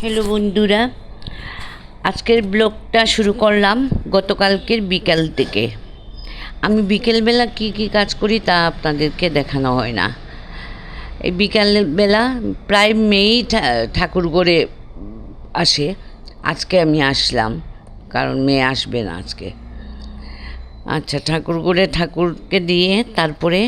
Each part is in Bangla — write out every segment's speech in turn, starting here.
হ্যালো বন্ধুরা, আজকের ব্লগটা শুরু করলাম গতকালকের বিকেল থেকে। আমি বিকেলবেলা কি কাজ করি তা আপনাদেরকে দেখানো হয় না। এই বিকেলবেলা প্রায় মেয়েই ঠাকুরঘরে আসে। আজকে আমি আসলাম, কারণ মেয়ে আসবে না আজকে। আচ্ছা, ঠাকুরঘরে ঠাকুরকে দিয়ে তারপরে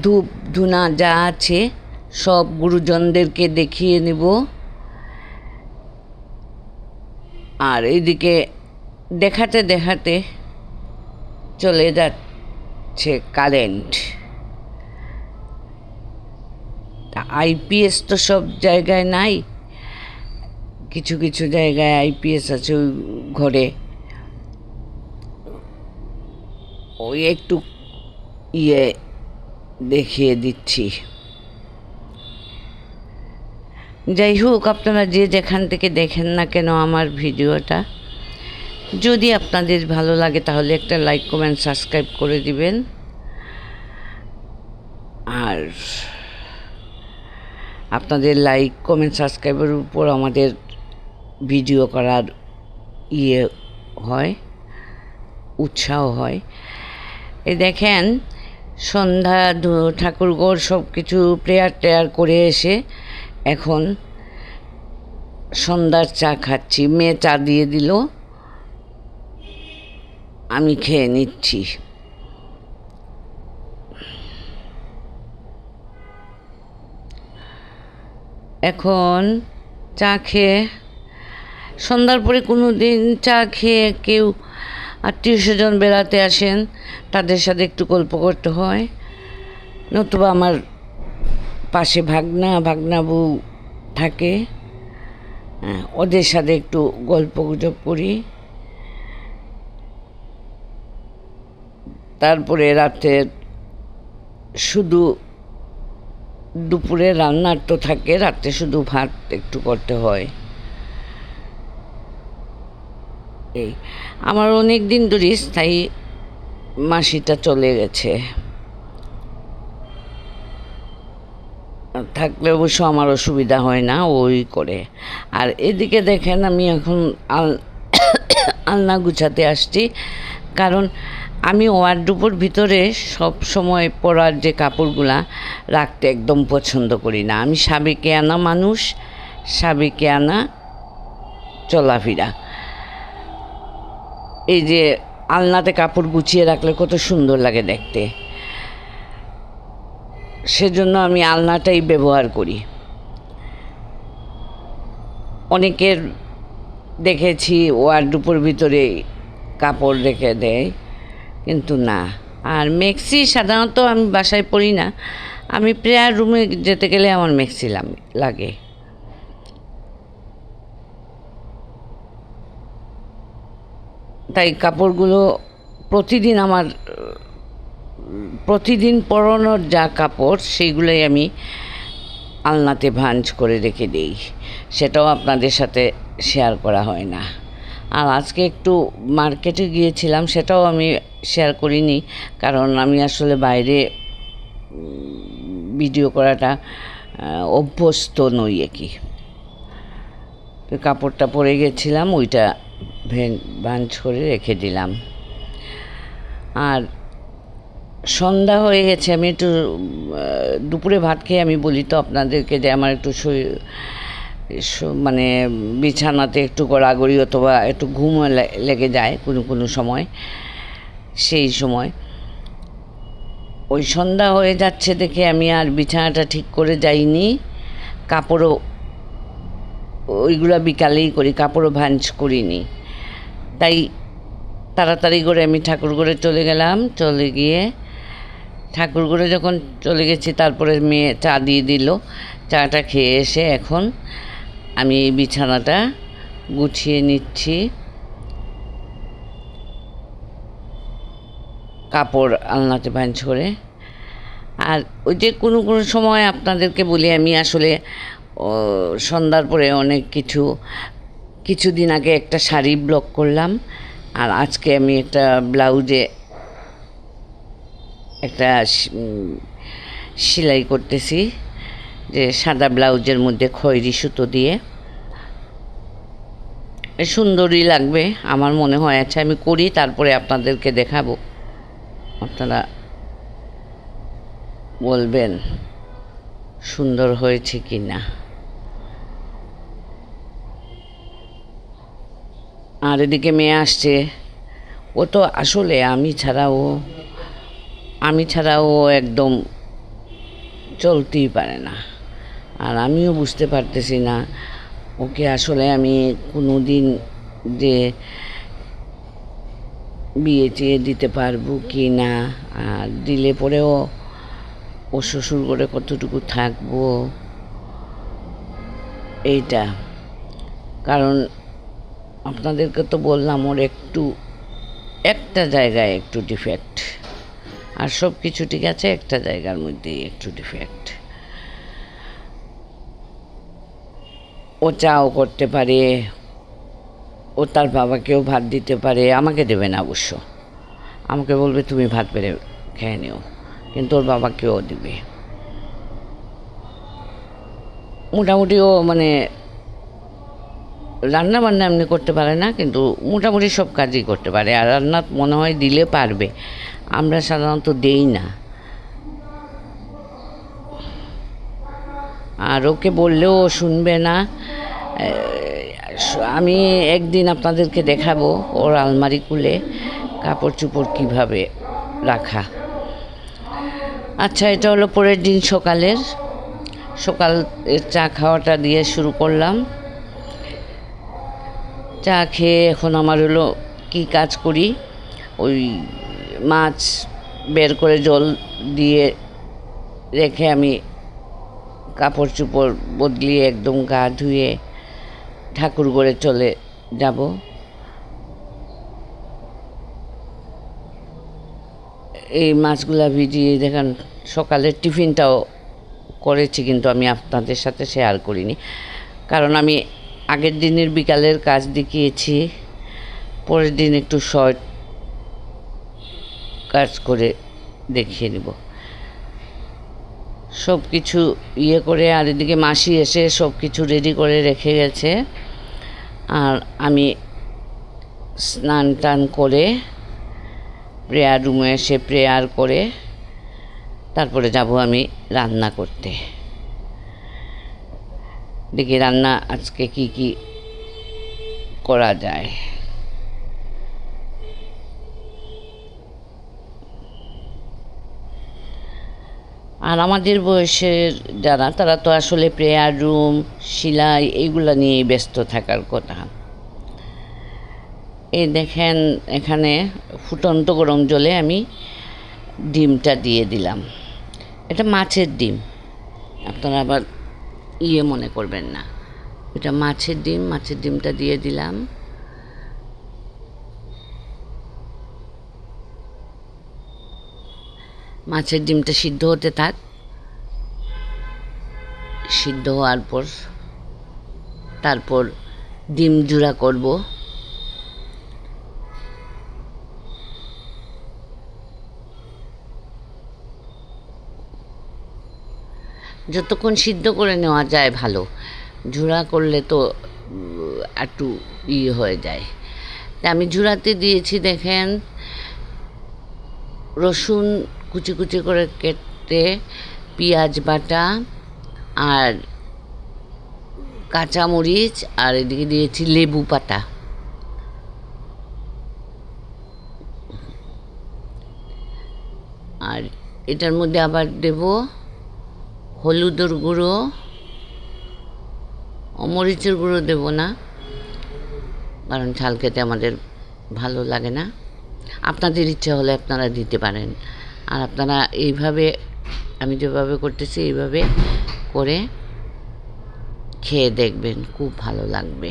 ধূপ ধুনা যা আছে সব গুরুজনদেরকে দেখিয়ে নেব। আর এইদিকে দেখাতে দেখাতে চলে যাচ্ছে কারেন্ট। আইপিএস তো সব জায়গায় নাই, কিছু কিছু জায়গায় আইপিএস আছে ওই ঘরে। ওই একটু দেখিয়ে দিচ্ছি। যাই হোক, আপনারা যে যেখান থেকে দেখেন না কেন আমার ভিডিওটা, যদি আপনাদের ভালো লাগে তাহলে একটা লাইক কমেন্ট সাবস্ক্রাইব করে দিবেন। আর আপনাদের লাইক কমেন্ট সাবস্ক্রাইবের উপর আমাদের ভিডিও করার হয়, উৎসাহ হয়। এই দেখেন, সন্ধ্যা ঠাকুরঘর সব কিছু প্রেয়ার করে এসে এখন সন্ধ্যার চা খাচ্ছি। মেয়ে চা দিয়ে দিল, আমি খেয়ে নিচ্ছি। এখন চা খেয়ে, সন্ধ্যার পরে কোনো দিন চা খেয়ে কেউ আত্মীয় স্বজন বেড়াতে আসেন, তাদের সাথে একটু গল্প করতে হয়। নতুবা আমার পাশে ভাগনা বউ থাকে, ওদের সাথে একটু গল্প গুজব করি। তারপরে রাতে শুধু দুপুরে রান্নার তো থাকে, রাতে শুধু ভাত একটু করতে হয়। এই আমার অনেক দিন ধরে স্থায়ী মাসিটা চলে গেছে, থাকলে অবশ্য আমার অসুবিধা হয় না, ওই করে। আর এদিকে দেখেন, আমি এখন আলনা গুছাতে আসছি, কারণ আমি ওয়ার্ডরোবের ভিতরে সব সময় পরার যে কাপড়গুলা রাখতে একদম পছন্দ করি না। আমি সাবেকে আনা মানুষ, সাবেকে আনা চলাফেরা। এই যে আলনাতে কাপড় গুছিয়ে রাখলে কত সুন্দর লাগে দেখতে, সেজন্য আমি আলনাটাই ব্যবহার করি। অনেকের দেখেছি ওয়ার্ডরোবের ভিতরে কাপড় রেখে দেয়, কিন্তু না। আর মেক্সি সাধারণত আমি বাসায় পরি না, আমি প্রেয়ার রুমে যেতে গেলে আমার মেক্সি লাগে। তাই কাপড়গুলো প্রতিদিন পরানোর যা কাপড় সেইগুলোই আমি আলনাতে ভাঁজ করে রেখে দিই, সেটাও আপনাদের সাথে শেয়ার করা হয় না। আর আজকে একটু মার্কেটে গিয়েছিলাম, সেটাও আমি শেয়ার করিনি, কারণ আমি আসলে বাইরে ভিডিও করাটা অভ্যস্ত নই কি। তো কাপড়টা পরে গেছিলাম, ওইটা ভাঁজ করে রেখে দিলাম। আর সন্ধ্যা হয়ে গেছে, আমি একটু দুপুরে ভাত খেয়ে আমি বলি তো আপনাদেরকে যে আমার একটু মানে বিছানাতে একটু গড়াগড়ি অথবা একটু ঘুম লেগে যায় কোনো সময়। সেই সময় ওই সন্ধ্যা হয়ে যাচ্ছে দেখে আমি আর বিছানাটা ঠিক করে যাইনি। কাপড়ও ওইগুলো বিকালেই করি, কাপড়ও ভাঁজ করিনি। তাই তাড়াতাড়ি করে আমি ঠাকুরঘরে চলে গেলাম। চলে গিয়ে ঠাকুরঘরে যখন চলে গেছি, তারপরে মেয়ে চা দিয়ে দিল। চাটা খেয়ে এসে এখন আমি এই বিছানাটা গুছিয়ে নিচ্ছি, কাপড় আলনাতে ভাঁজ করে। আর ওই যে কোনো সময় আপনাদেরকে বলি, আমি আসলে সন্ধ্যার পরে অনেক কিছুদিন আগে একটা শাড়ি ব্লগ করলাম, আর আজকে আমি একটা ব্লাউজে একটা সেলাই করতেছি, যে সাদা ব্লাউজের মধ্যে খয়েরি সুতো দিয়ে সুন্দরই লাগবে আমার মনে হয়। আচ্ছা আমি করি, তারপরে আপনাদেরকে দেখাবো, আপনারা বলবেন সুন্দর হয়েছে কি না। আর এদিকে মেয়ে আসছে, ও তো আসলে আমি ছাড়াও একদম চলতেই পারে না। আর আমিও বুঝতে পারতেছি না ওকে আসলে আমি কোনো দিন যে বিয়ে চেয়ে দিতে পারবো কি না, আর দিলে পরেও ও শ্বশুর করে কতটুকু থাকবো, এইটা। কারণ আপনাদেরকে তো বললাম ওর একটা জায়গায় একটু ডিফেক্ট, আর সব কিছু ঠিক আছে, একটা জায়গার মধ্যেই একটু ডিফেক্ট। ও চাও করতে পারে, ও তার বাবাকেও ভাত দিতে পারে, আমাকে দেবে না অবশ্য, আমাকে বলবে তুমি ভাত বেড়ে খেয়ে নিও, কিন্তু ওর বাবাকেও দিবে। মোটামুটি ও মানে রান্না বান্না এমনি করতে পারে না, কিন্তু মোটামুটি সব কাজই করতে পারে। আর রান্না মনে হয় দিলে পারবে, আমরা সাধারণত দেই না। আর ওকে বললেও ও শুনবে না। আমি একদিন আপনাদেরকে দেখাবো ওর আলমারি খুলে কাপড় চোপড় কীভাবে রাখা। আচ্ছা, এটা হলো পরের দিন সকালের চা খাওয়াটা দিয়ে শুরু করলাম। চা খেয়ে এখন আমার হলো কি কাজ করি, ওই মাছ বের করে জল দিয়ে রেখে আমি কাপড় চোপড় বদলিয়ে একদম গা ধুয়ে ঠাকুর ঘরে চলে যাব। এই মাছগুলা ভিজিয়ে দেখেন, সকালের টিফিনটাও করেছি, কিন্তু আমি আপনাদের সাথে শেয়ার করিনি, কারণ আমি আগের দিনের বিকালের কাজ দেখিয়েছি, পরের দিন একটু শর্ট কাজ করে দেখিয়ে নিব সব কিছু ইয়ে করে। আর এদিকে মাসি এসে সব কিছু রেডি করে রেখে গেছে, আর আমি স্নান টান করে প্রেয়ার রুমে এসে প্রেয়ার করে তারপরে যাব আমি রান্না করতে। দেখি রান্না আজকে কি কি করা যায়। আর আমাদের বয়সের যারা, তারা তো আসলে প্রেয়ার রুম, সেলাই এইগুলা নিয়েই ব্যস্ত থাকার কথা। এই দেখেন, এখানে ফুটন্ত গরম জলে আমি ডিমটা দিয়ে দিলাম। এটা মাছের ডিম, আপনারা আবার মনে করবেন না, এটা মাছের ডিমটা দিয়ে দিলাম। মাছের ডিমটা সিদ্ধ হতে থাক, সিদ্ধ হওয়ার পর তারপর ডিম জুড়া করব। যতক্ষণ সিদ্ধ করে নেওয়া যায় ভালো, ঝুড়া করলে তো একটু হয়ে যায়। তা আমি ঝুড়াতে দিয়েছি দেখেন, রসুন কুচি কুচি করে কেটে, পেঁয়াজ বাটা আর কাঁচামরিচ, আর এদিকে দিয়েছি লেবু পাতা। আর এটার মধ্যে আবার দেব হলুদের গুঁড়ো, মরিচের গুঁড়ো দেব না, কারণ ঝাল খেতে আমাদের ভালো লাগে না। আপনাদের ইচ্ছা হলে আপনারা দিতে পারেন। আর আপনারা এইভাবে, আমি যেভাবে করতেছি এইভাবে করে খেয়ে দেখবেন, খুব ভালো লাগবে।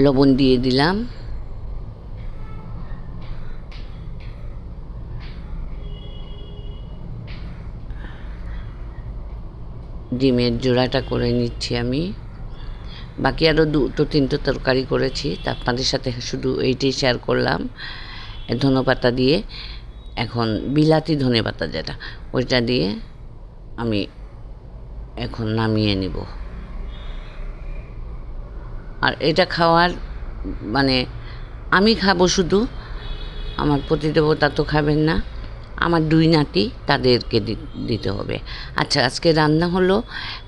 লবণ দিয়ে দিলাম। ডিমের জোড়াটা করে নিচ্ছি আমি। বাকি আরও 2-3টা তরকারি করেছি, তা আপনাদের সাথে শুধু এইটাই শেয়ার করলাম। ধনেপাতা দিয়ে এখন বিলাতি ধনেপাতা যেটা, ওইটা দিয়ে আমি এখন নামিয়ে নিব। আর এটা খাওয়ার মানে আমি খাবো শুধু, আমার পতিদেবতা তো খাবেন না, আমার 2 নাতি তাদেরকে দিতে হবে। আচ্ছা, আজকে রান্না হলো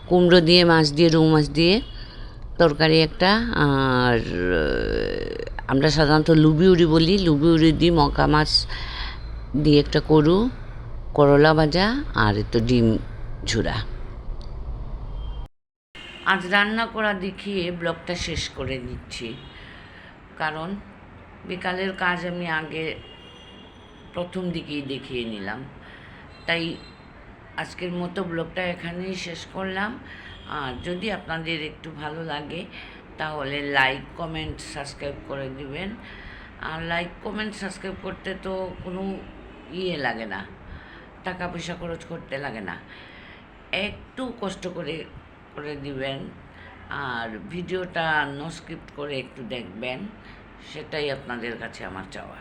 কুমড়ো দিয়ে মাছ দিয়ে, রুই মাছ দিয়ে তরকারি একটা, আর আমরা সাধারণত লুবিউরি বলি, লুবিউরি দিয়ে মকা মাছ দিয়ে একটা করলা ভাজা, আর একটু ডিম ঝুরা। আজ রান্না করা দেখিয়ে ব্লগটা শেষ করে দিচ্ছি, কারণ বিকালের কাজ আমি আগে প্রথম দিকেই দেখিয়ে নিলাম। তাই আজকের মতো ব্লগটা এখানেই শেষ করলাম। আর যদি আপনাদের একটু ভালো লাগে তাহলে লাইক কমেন্ট সাবস্ক্রাইব করে দিবেন। আর লাইক কমেন্ট সাবস্ক্রাইব করতে তো কোনো লাগে না, টাকা পয়সা খরচ করতে লাগে না, একটু কষ্ট করে করে দিবেন। আর ভিডিওটা নো স্ক্রিপ্ট করে একটু দেখবেন, সেটাই আপনাদের কাছে আমার চাওয়া।